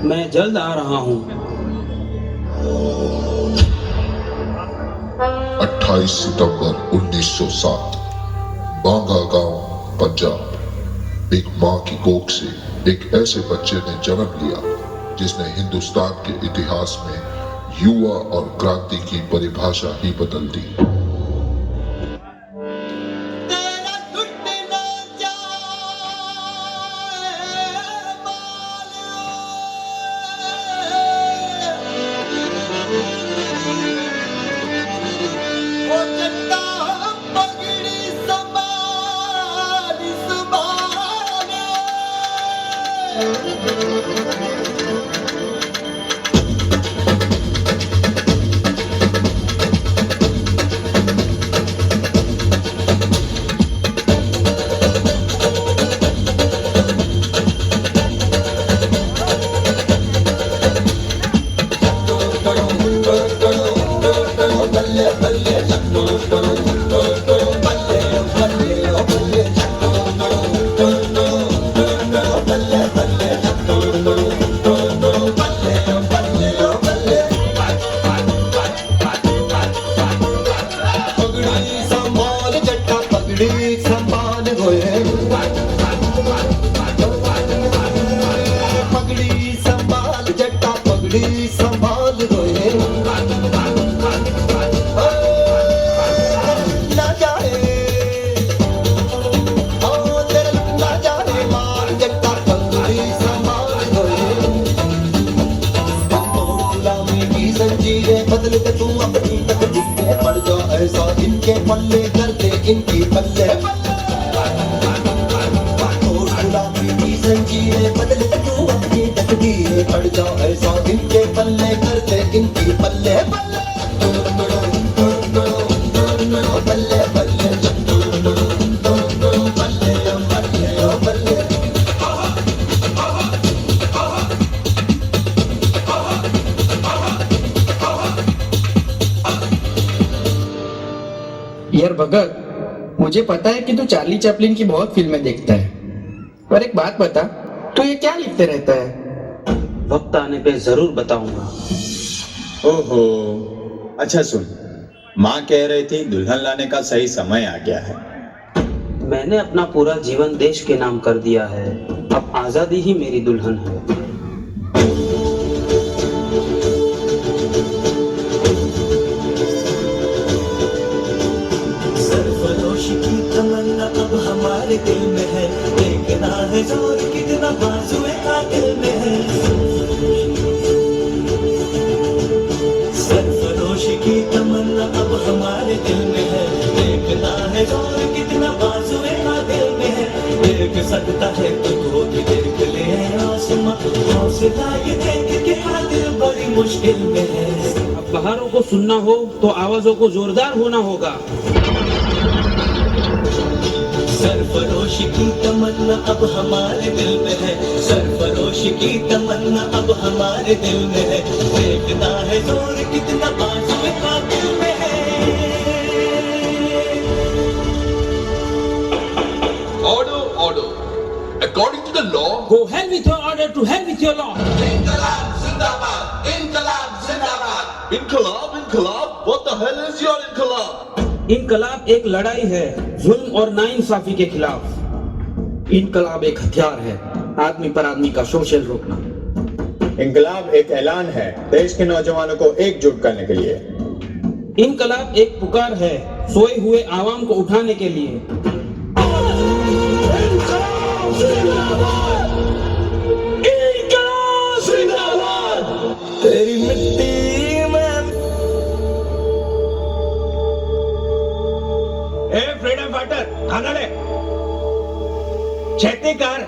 मैं जल्द आ रहा हूँ। 28 सितंबर 1907 बांगा गांव, पंजाब। एक मां की कोख से एक ऐसे बच्चे ने जन्म लिया जिसने हिंदुस्तान के इतिहास में युवा और क्रांति की परिभाषा ही बदल दी। यार भगत, मुझे पता है कि तू चार्ली चैपलिन की बहुत फिल्में देखता है, पर एक बात बता, तू ये क्या लिखते रहता है? वक्त आने पे जरूर बताऊंगा। ओहो, अच्छा सुन, माँ कह रही थी दुल्हन लाने का सही समय आ गया है। मैंने अपना पूरा जीवन देश के नाम कर दिया है, अब आजादी ही मेरी दुल्हन है। हमारे दिल में है, देखना है जोर कितना बाजुए का दिल में है। सरफरोशी की तमन्ना अब हमारे दिल में है, देखना है जोर कितना बाजुए का दिल में है। देख सकता है तो भी देख ले आसमां, हौसला ये देख के हाँ दिल बड़ी मुश्किल में है। अब बहारों को सुनना हो तो आवाजों को जोरदार होना होगा। सरफरोशी की तमन्ना अब हमारे दिल में है, सरफरोशी की तमन्ना अब हमारे दिल में है। देखना है जोर कितना बाजुए का दिल में है। Order, order. According to the law, Go hell with your order, to hell with your law. Inqilab Zindabad, Inqilab Zindabad. Inqilab, Inqilab. What the hell is your Inqilab? इनकलाब एक लड़ाई है जुल्म और नाइंसाफी के खिलाफ। इनकलाब एक हथियार है आदमी पर आदमी का शोषण रोकना। इंकलाब एक ऐलान है देश के नौजवानों को एकजुट करने के लिए। इनकलाब एक पुकार है सोए हुए आवाम को उठाने के लिए। तेरी मिट्टी में फ्रीडम फाइटर खाना ले, छेती कर।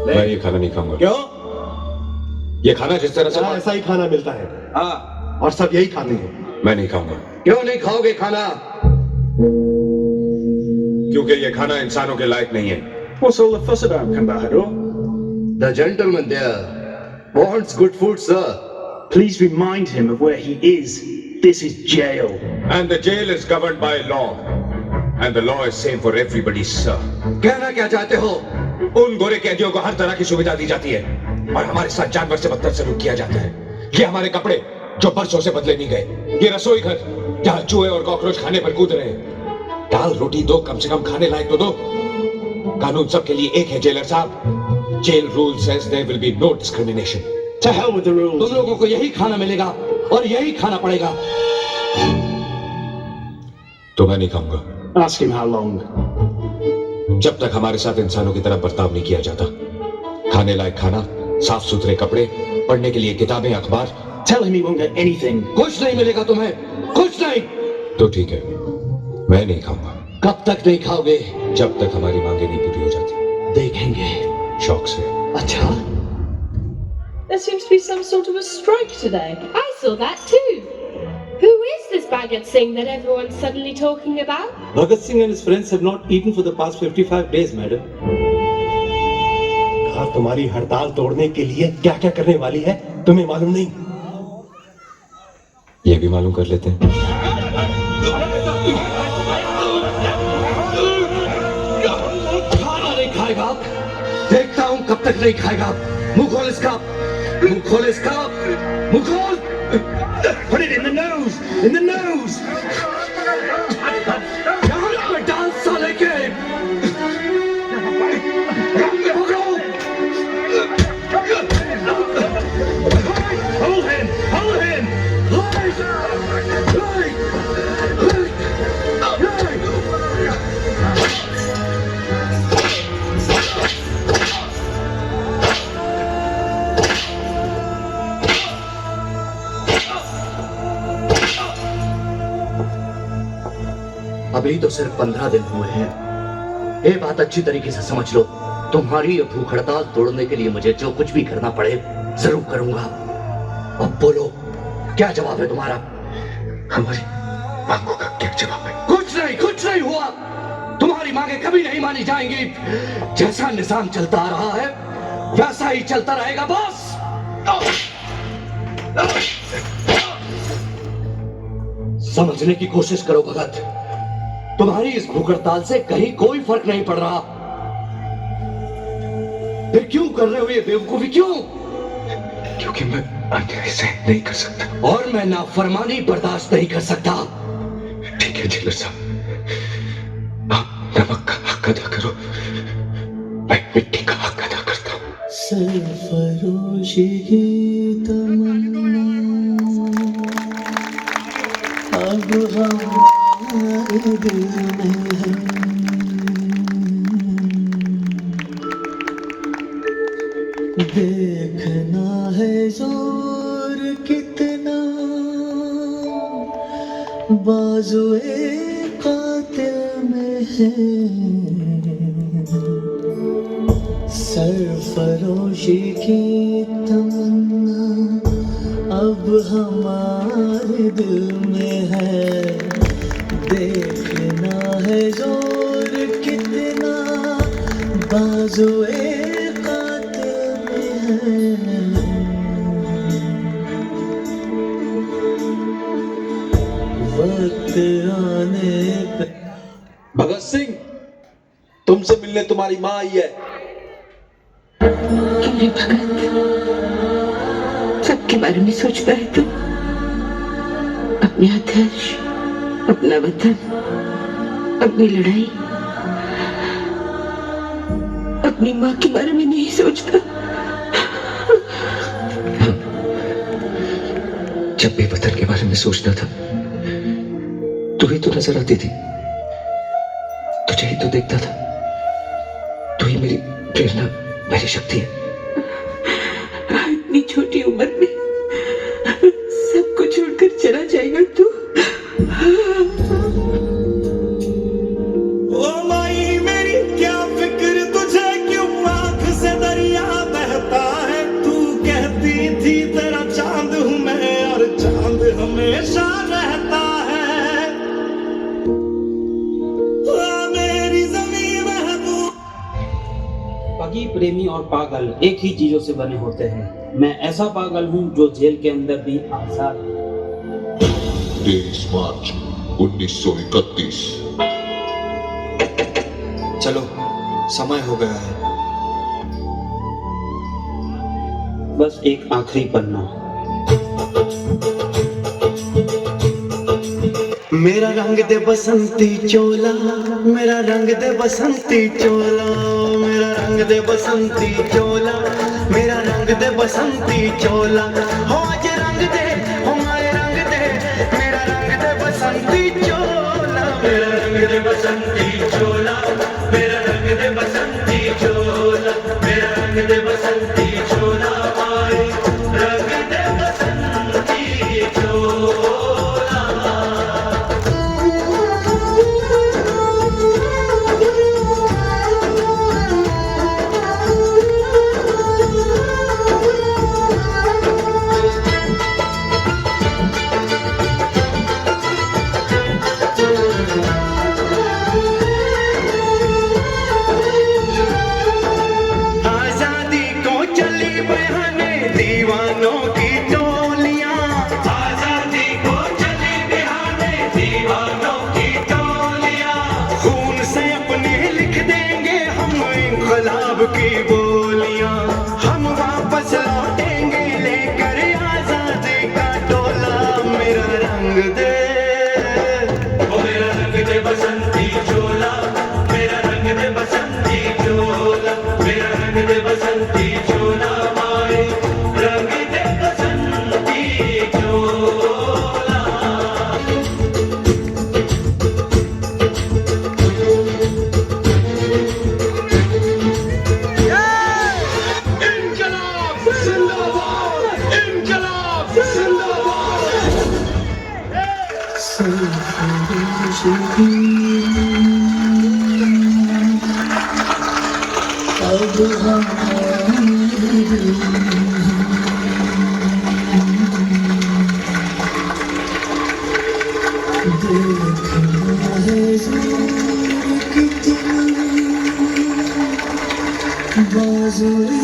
मैं ये खाना नहीं खाऊंगा। क्यों? ये खाना जिस तरह से ऐसा ही खाना मिलता है। हाँ, और सब यही खाते हैं। मैं नहीं खाऊंगा। क्यों नहीं खाओगे खाना? क्योंकि ये खाना इंसानों के लायक नहीं है। What's all the fuss about, Kambaharo? The gentleman there wants good food, sir. Please remind him of where he is. This is jail. And the jail is governed by law. And the law is same for everybody, sir. कहना क्या चाहते हो? उन गोरे कैदियों को हर तरह की सुविधा दी जाती है और हमारे साथ जानवर से बदतर सलूक किया जाता है। ये हमारे कपड़े जो बरसों से बदले नहीं गए, ये रसोई घर जहाँ चूहे और कॉकरोच खाने पर कूद रहे हैं। दाल रोटी दो, कम से कम खाने लायक तो दो। कानून सबके लिए एक है जेलर साहब। Jail rule says there will be no discrimination. To hell with the rules. तुम लोगों को यही खाना मिलेगा और यही खाना पड़ेगा। तो मैं नहीं खाऊंगा Ask him how long. जब तक हमारे साथ इंसानों की तरह बर्ताव नहीं किया जाता। खाने लायक खाना, साफ सुथरे कपड़े, पढ़ने के लिए किताबें, अखबार। Tell him he won't get anything. कुछ नहीं मिलेगा तुम्हें, कुछ नहीं। तो ठीक है, मैं नहीं खाऊंगा कब तक नहीं खाओगे? जब तक हमारी मांगे नहीं पूरी हो जाती। देखेंगे। शौक से। अच्छा, There seems to be some sort of a strike today. I saw that too. Who is this Bhagat Singh that everyone's suddenly talking about? Bhagat Singh and his friends have not eaten for the past 55 days, madam. Car तुम्हारी हड़ताल तोड़ने के लिए क्या क्या करने वाली है तुम्हें मालूम नहीं? ये भी मालूम कर लेते हैं। खाना नहीं खाएगा। देखता हूँ कब तक नहीं खाएगा। मुंह खोल इसका, मुंह खोल इसका, मुंह खोल। Put it in the nose, in the nose. यहाँ पे डांस साले के। पकड़ो। Hold him, hold him. अभी तो सिर्फ 15 दिन हुए हैं। ये बात अच्छी तरीके से समझ लो। तुम्हारी ये भूख हड़ताल तोड़ने के लिए मुझे जो कुछ भी करना पड़े जरूर करूंगा। अब बोलो, क्या जवाब है तुम्हारा? हमारी मांगों का क्या जवाब है? कुछ नहीं हुआ। तुम्हारी मांगे कभी नहीं मानी जाएंगी। जैसा निजाम चलता आ रहा है वैसा ही चलता रहेगा बॉस। समझने की कोशिश करो भगत, तुम्हारी इस भूख हड़ताल से कहीं कोई फर्क नहीं पड़ रहा। फिर क्यों कर रहे हो ये बेवकूफी, क्यों? क्योंकि मैं अन्याय सहन नहीं कर सकता और मैं नाफरमानी बर्दाश्त नहीं कर सकता। ठीक है जेलर साहब, आप नमक का हक अदा करो, मैं मिट्टी का हक अदा करता हूँ। सरफरोशी की तमन्ना अब हमारे दिल में है। देखना है जोर कितना बाजुए कातिल में है। सरफरोशी की तमन्ना अब हमारे दिल में है। देखना है जोर कितना बाजुए कातिल में है। वक्त आने पे भगत सिंह, तुमसे मिलने तुम्हारी माँ आई है। अरे भगत, सबके बारे में सोचता है तू? अपने आदर्श, अपना वतन, अपनी लड़ाई, अपनी माँ के बारे में नहीं सोचता? जब भी वतन के बारे में सोचना था तू ही तो नजर आती थी, तुझे ही तो देखता था। तू ही मेरी प्रेरणा, मेरी शक्ति है। इतनी छोटी उम्र में सबको छोड़कर चला जाएगा तू? ओ माई मेरी क्या फिक्र तुझे, क्यों आंख से दरिया बहता है। तू कहती थी तेरा चांद हूं मैं और चांद हमेशा रहता है। ओ मेरी ज़मीं महबूब। पगी, प्रेमी और पागल एक ही चीजों से बने होते हैं। मैं ऐसा पागल हूँ जो जेल के अंदर भी आजाद है। 23 मार्च 1931। चलो, समय हो गया है। बस एक आखिरी पन्ना। मेरा रंग दे बसंती चोला, मेरा रंग दे बसंती चोला, मेरा रंग दे बसंती चोला, मेरा रंग दे बसंती चोला। हो आज रंग दे, हो मारे रंग दे, मेरा रंग दे बसंती चोला, मेरा रंग दे बसंती चोला, मेरा रंग दे बसंती चोला, मेरा रंग दे बसंती चोला, मारे रंग दे बसंती चोला। आजादी को चली बहाने दीवानों की टोलियां, आजादी को चली बहाने दीवानों की टोलियां। खून से अपने लिख देंगे हम इंकलाब की बोलियां, हम वापस लौटेंगे लेकर आजादी का टोला। मेरा रंग दे, ओ मेरा रंग दे बसंती चोला, मेरा रंग दे बसंती चोला, मेरा रंग दे बसंती चोला, मारे रंग दे बसंती चोला। इनकलाब जिंदाबाद, इनकलाब जिंदाबाद। बाज़ुए